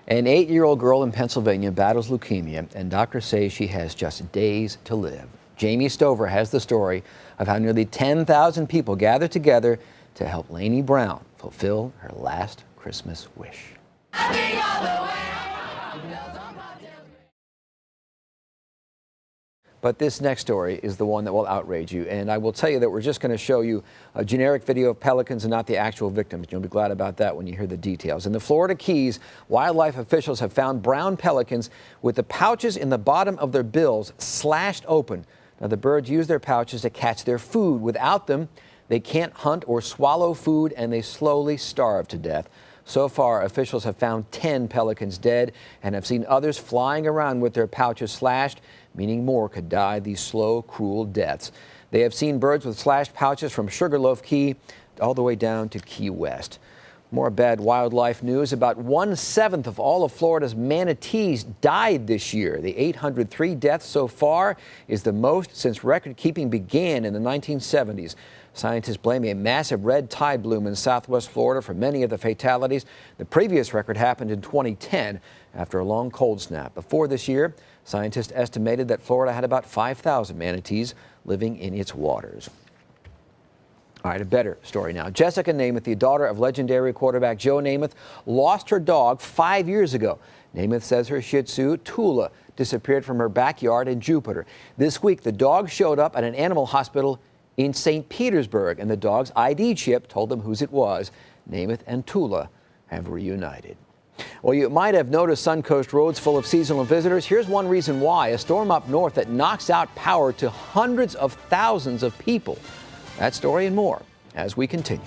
An 8-year-old girl in Pennsylvania battles leukemia, and doctors say she has just days to live. Jamie Stover has the story of how nearly 10,000 people gathered together to help Lainey Brown fulfill her last Christmas wish. But this next story is the one that will outrage you, and I will tell you that we're just going to show you a generic video of pelicans and not the actual victims. You'll be glad about that when you hear the details. In the Florida Keys, wildlife officials have found brown pelicans with the pouches in the bottom of their bills slashed open. Now, the birds use their pouches to catch their food. Without them, they can't hunt or swallow food, and they slowly starve to death. So far, officials have found 10 pelicans dead and have seen others flying around with their pouches slashed, meaning more could die these slow, cruel deaths. They have seen birds with slashed pouches from Sugarloaf Key all the way down to Key West. More bad wildlife news. About 1/7 of all of Florida's manatees died this year. The 803 deaths so far is the most since record keeping began in the 1970s. Scientists blame a massive red tide bloom in southwest Florida for many of the fatalities. The previous record happened in 2010 after a long cold snap. Before this year, scientists estimated that Florida had about 5,000 manatees living in its waters. All right, a better story now. Jessica Namath, the daughter of legendary quarterback Joe Namath, lost her dog 5 years ago. Namath says her Shih Tzu, Tula, disappeared from her backyard in Jupiter. This week, the dog showed up at an animal hospital in St. Petersburg, and the dog's ID chip told them whose it was. Namath and Tula have reunited. Well, you might have noticed Suncoast roads full of seasonal visitors. Here's one reason why: a storm up north that knocks out power to hundreds of thousands of people. That story and more as we continue.